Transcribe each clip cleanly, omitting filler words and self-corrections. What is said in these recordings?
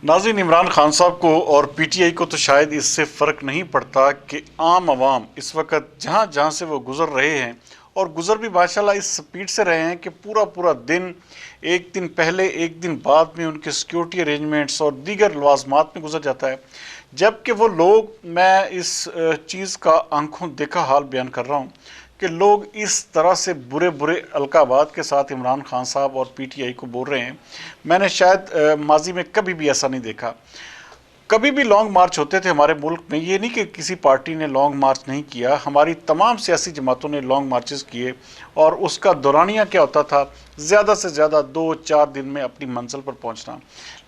नाज़रीन, इमरान खान साहब को और पीटीआई को तो शायद इससे फ़र्क नहीं पड़ता कि आम आवाम इस वक्त जहाँ जहाँ से वो गुज़र रहे हैं और गुज़र भी माशाल्लाह इस स्पीड से रहे हैं कि पूरा पूरा दिन, एक दिन पहले एक दिन बाद में उनके सिक्योरिटी अरेंजमेंट्स और दीगर लवाजमात में गुजर जाता है। जबकि वो लोग, मैं इस चीज़ का आंखों देखा हाल बयान कर रहा हूँ कि लोग इस तरह से बुरे बुरे अलकाबात के साथ इमरान खान साहब और पीटीआई को बोल रहे हैं, मैंने शायद माजी में कभी भी ऐसा नहीं देखा। कभी भी लॉन्ग मार्च होते थे हमारे मुल्क में, ये नहीं कि किसी पार्टी ने लॉन्ग मार्च नहीं किया, हमारी तमाम सियासी जमातों ने लॉन्ग मार्चेस किए और उसका दौरानिया क्या होता था, ज़्यादा से ज़्यादा 2-4 दिन में अपनी मंजिल पर पहुंचना।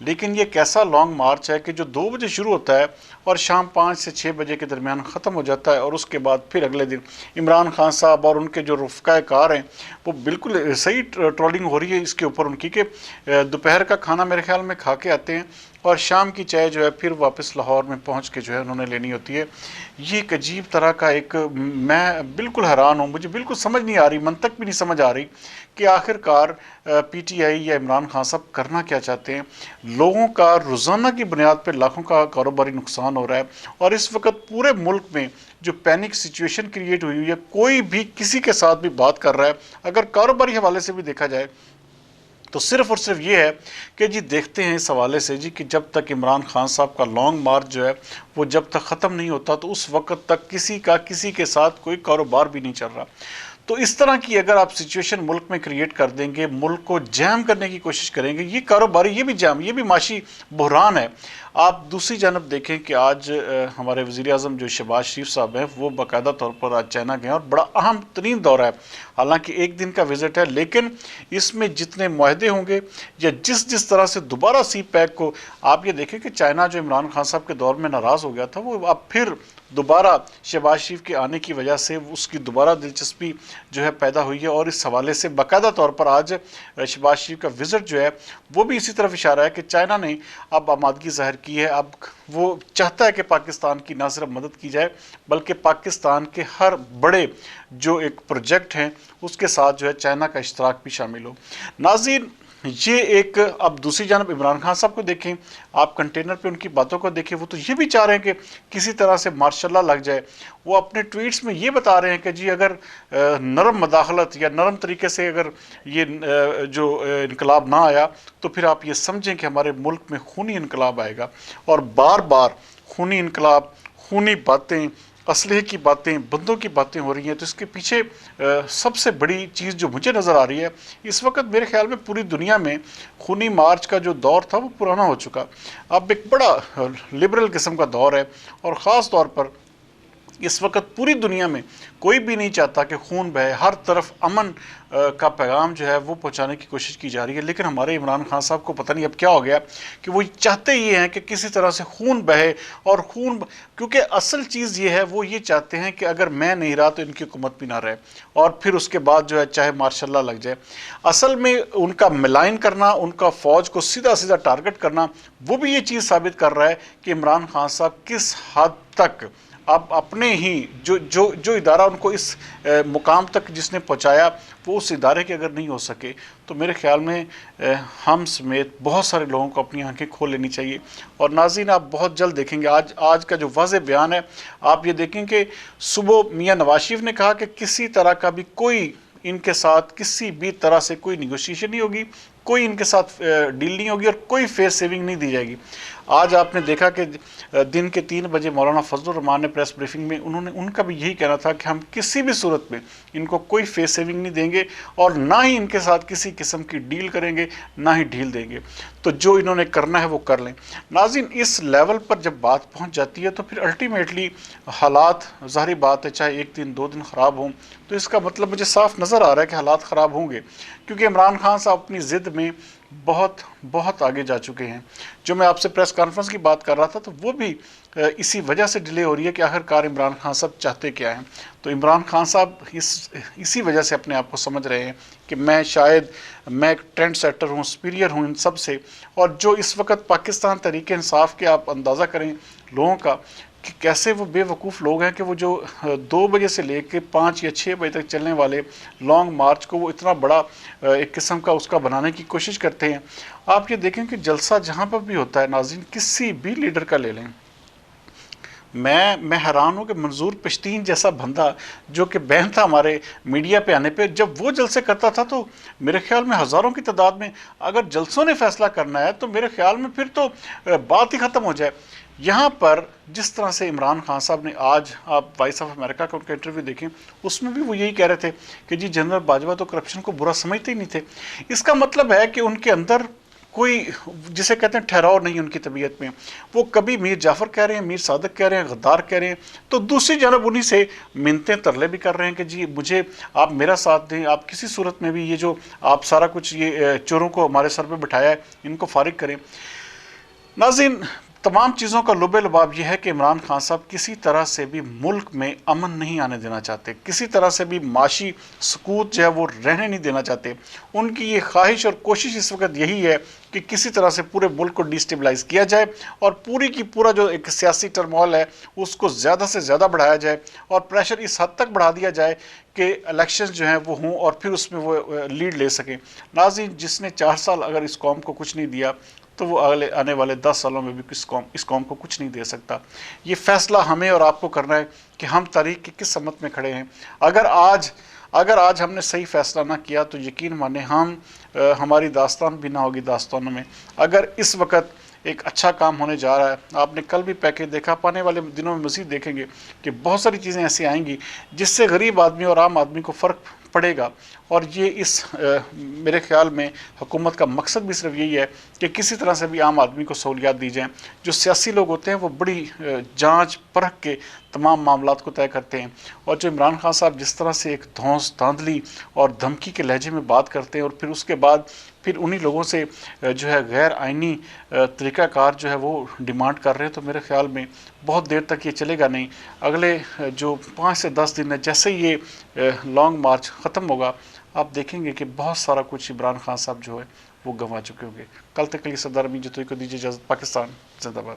लेकिन ये कैसा लॉन्ग मार्च है कि जो 2 बजे शुरू होता है और शाम 5 से 6 बजे के दरमियान ख़त्म हो जाता है और उसके बाद फिर अगले दिन इमरान खान साहब और उनके जो रफ़क़ाए कार हैं वो बिल्कुल सही ट्रोलिंग हो रही है इसके ऊपर उनकी कि दोपहर का खाना मेरे ख्याल में खा के आते हैं और शाम की चाय जो है फिर वापस लाहौर में पहुंच के जो है उन्होंने लेनी होती है। ये एक अजीब तरह का मैं बिल्कुल हैरान हूँ, मुझे बिल्कुल समझ नहीं आ रही, मंतक भी नहीं समझ आ रही कि आखिरकार पीटीआई या इमरान खान साहब करना क्या चाहते हैं। लोगों का रोज़ाना की बुनियाद पर लाखों का कारोबारी नुकसान हो रहा है और इस वक्त पूरे मुल्क में जो पैनिक सिचुएशन क्रिएट हुई है, कोई भी किसी के साथ भी बात कर रहा है, अगर कारोबारी हवाले से भी देखा जाए तो सिर्फ और सिर्फ ये है कि जी देखते हैं इस हवाले से जी कि जब तक इमरान खान साहब का लॉन्ग मार्च जो है वो जब तक ख़त्म नहीं होता तो उस वक्त तक किसी के साथ कोई कारोबार भी नहीं चल रहा। तो इस तरह की अगर आप सिचुएशन मुल्क में क्रिएट कर देंगे, मुल्क को जैम करने की कोशिश करेंगे, ये कारोबारी, ये भी जैम, ये भी माशी बहरान है। आप दूसरी जानब देखें कि आज हमारे वज़ीर आज़म जो शहबाज शरीफ साहब हैं वो बाकायदा तौर पर आज चाइना गए और बड़ा अहम तरीन दौरा है, हालांकि एक दिन का विज़िट है, लेकिन इसमें जितने मुआहदे होंगे या जिस तरह से दोबारा सी पैक को, आप ये देखें कि चाइना जो इमरान खान साहब के दौर में नाराज़ हो गया था वो अब फिर दोबारा शहबाज शरीफ के आने की वजह से उसकी दोबारा दिलचस्पी जो है पैदा हुई है और इस हवाले से बाकायदा तौर पर आज शहबाज शरीफ का विज़िट जो है वो भी इसी तरफ इशारा है कि चाइना ने अब आमादगी ज़ाहिर की है, अब वो चाहता है कि पाकिस्तान की न सिर्फ मदद की जाए बल्कि पाकिस्तान के हर बड़े जो एक प्रोजेक्ट हैं उसके साथ जो है चाइना का इश्तराक भी शामिल हो। नाज़रीन, ये एक, अब दूसरी जानब इमरान खान साहब को देखें, आप कंटेनर पे उनकी बातों को देखें, वो तो ये भी चाह रहे हैं कि किसी तरह से मार्शल लॉ लग जाए। वो अपने ट्वीट्स में ये बता रहे हैं कि जी अगर नरम मदाखलत या नरम तरीके से अगर ये जो इनकलाब ना आया तो फिर आप ये समझें कि हमारे मुल्क में खूनी इनकलाब आएगा। और बार बार खूनी इनकलाब, खूनी बातें, असलहे की बातें, बंदों की बातें हो रही हैं। तो इसके पीछे सबसे बड़ी चीज़ जो मुझे नज़र आ रही है इस वक्त, मेरे ख्याल में पूरी दुनिया में खूनी मार्च का जो दौर था वो पुराना हो चुका, अब एक बड़ा लिबरल किस्म का दौर है और ख़ास तौर पर इस वक्त पूरी दुनिया में कोई भी नहीं चाहता कि खून बहे, हर तरफ अमन का पैगाम जो है वो पहुंचाने की कोशिश की जा रही है। लेकिन हमारे इमरान खान साहब को पता नहीं अब क्या हो गया कि वो चाहते ये हैं कि किसी तरह से खून बहे और खून, क्योंकि असल चीज़ ये है, वो ये चाहते हैं कि अगर मैं नहीं रहा तो इनकी हुकूमत भी ना रहे और फिर उसके बाद जो है चाहे मार्शल लॉ लग जाए। असल में उनका मिलाइन करना, उनका फ़ौज को सीधा सीधा टारगेट करना, वो भी ये चीज़ साबित कर रहा है कि इमरान खान साहब किस हद तक अब अपने ही जो इदारा उनको इस मुकाम तक जिसने पहुंचाया वो उस इदारे के अगर नहीं हो सके तो मेरे ख्याल में हम समेत बहुत सारे लोगों को अपनी आंखें खोल लेनी चाहिए। और नाज़रीन, आप बहुत जल्द देखेंगे आज का जो वाज़ेह बयान है, आप ये देखें कि सुबह मियां नवाज शरीफ ने कहा कि किसी तरह का भी कोई इनके साथ किसी भी तरह से कोई निगोशिएशन नहीं होगी, कोई इनके साथ डील नहीं होगी और कोई फेस सेविंग नहीं दी जाएगी। आज आपने देखा कि दिन के 3 बजे मौलाना फजलुर रहमान ने प्रेस ब्रीफिंग में उनका भी यही कहना था कि हम किसी भी सूरत में इनको कोई फेस सेविंग नहीं देंगे और ना ही इनके साथ किसी किस्म की डील करेंगे, ना ही ढील देंगे। तो जो इन्होंने करना है वो कर लें। नाज़रीन, इस लेवल पर जब बात पहुंच जाती है तो फिर अल्टीमेटली हालात, ज़ाहिर बात है, चाहे 1 दिन 2 दिन ख़राब हों तो इसका मतलब मुझे साफ नज़र आ रहा है कि हालात ख़राब होंगे, क्योंकि इमरान खान साहब अपनी ज़िद में बहुत आगे जा चुके हैं। जो मैं आपसे प्रेस कॉन्फ्रेंस की बात कर रहा था तो वो भी इसी वजह से डिले हो रही है कि आखिरकार इमरान खान साहब चाहते क्या हैं। तो इमरान खान साहब इसी वजह से अपने आप को समझ रहे हैं कि मैं एक ट्रेंड सेटर हूँ, सुपीरियर हूँ इन सब से। और जो इस वक्त पाकिस्तान तहरीक इंसाफ के आप अंदाज़ा करें लोगों का کہ کیسے وہ بیوقوف لوگ ہیں کہ وہ جو 2 بجے سے لے کے 5 یا 6 بجے تک چلنے والے لانگ مارچ کو وہ اتنا بڑا ایک قسم کا اس کا بنانے کی کوشش کرتے ہیں۔ آپ یہ دیکھیں کہ جلسہ جہاں پر بھی ہوتا ہے ناظرین، کسی بھی لیڈر کا لے لیں، میں حیران ہوں کہ منظور پشتین جیسا بندہ جو کہ بہن تھا ہمارے میڈیا پہ آنے پہ، جب وہ جلسے کرتا تھا تو میرے خیال میں ہزاروں کی تعداد میں، اگر جلسوں نے فیصلہ کرنا ہے تو میرے خیال میں پھر تو بات ہی ختم ہو جائے۔ یہاں پر جس طرح سے عمران خان صاحب نے آج، آپ وائس آف امریکہ کا ان کا انٹرویو دیکھیں، اس میں بھی وہ یہی کہہ رہے تھے کہ جی جنرل باجوہ تو کرپشن کو برا سمجھتے ہی نہیں تھے۔ اس کا مطلب ہے کہ ان کے اندر کوئی، جسے کہتے ہیں ٹھہراؤ نہیں ان کی طبیعت میں۔ وہ کبھی میر جعفر کہہ رہے ہیں، میر صادق کہہ رہے ہیں، غدار کہہ رہے ہیں، تو دوسری جانب انہی سے منتیں ترلے بھی کر رہے ہیں کہ جی مجھے آپ میرا ساتھ دیں، آپ کسی صورت میں بھی یہ جو آپ سارا کچھ یہ چوروں کو ہمارے سر پہ بٹھایا ہے ان کو فارغ کریں۔ ناظرین، تمام چیزوں کا لب لباب یہ ہے کہ عمران خان صاحب کسی طرح سے بھی ملک میں امن نہیں آنے دینا چاہتے، کسی طرح سے بھی معاشی سکوت جو ہے وہ رہنے نہیں دینا چاہتے۔ ان کی یہ خواہش اور کوشش اس وقت یہی ہے کہ کسی طرح سے پورے ملک کو ڈیسٹیبلائز کیا جائے اور پوری کی پورا جو ایک سیاسی ٹرمول ہے اس کو زیادہ سے زیادہ بڑھایا جائے اور پریشر اس حد تک بڑھا دیا جائے کہ الیکشنز جو ہیں وہ ہوں اور پھر اس میں وہ لیڈ لے سکیں۔ ناظرین، جس نے 4 سال اگر اس قوم کو کچھ نہیں دیا تو وہ آنے والے 10 سالوں میں بھی اس قوم کو کچھ نہیں دے سکتا۔ یہ فیصلہ ہمیں اور آپ کو کرنا ہے کہ ہم تاریخ کی کس سمت میں کھڑے ہیں۔ اگر آج ہم نے صحیح فیصلہ نہ کیا تو یقین مانیں ہماری داستان بھی نہ ہوگی داستانوں میں۔ اگر اس وقت ایک اچھا کام ہونے جا رہا ہے، آپ نے کل بھی پیکیج دیکھا، آنے والے دنوں میں مزید دیکھیں گے کہ بہت ساری چیزیں ایسی آئیں گی جس سے غریب آدمی اور عام آدمی کو فرق پڑے گا۔ اور یہ میرے خیال میں حکومت کا مقصد بھی صرف یہی ہے کہ کسی طرح سے بھی عام آدمی کو سہولیات دی جائیں۔ جو سیاسی لوگ ہوتے ہیں وہ بڑی جانچ پرکھ کے تمام معاملات کو طے کرتے ہیں، اور جو عمران خان صاحب جس طرح سے ایک دھونس دھاندلی اور دھمکی کے لہجے میں بات کرتے ہیں اور پھر اس کے بعد پھر انہی لوگوں سے جو ہے غیر آئینی طریقہ کار جو ہے وہ ڈیمانڈ کر رہے ہیں، تو میرے خیال میں بہت دیر تک یہ چلے گا نہیں۔ اگلے جو 5 سے 10 دن ہے، جیسے یہ لانگ مارچ ختم ہوگا، آپ دیکھیں گے کہ بہت سارا کچھ عمران خان صاحب جو ہے وہ گنوا چکے ہوں گے۔ کل تک کے لیے سردار امین جتوئی کو دیجیے اجازت۔ پاکستان زندہ باد۔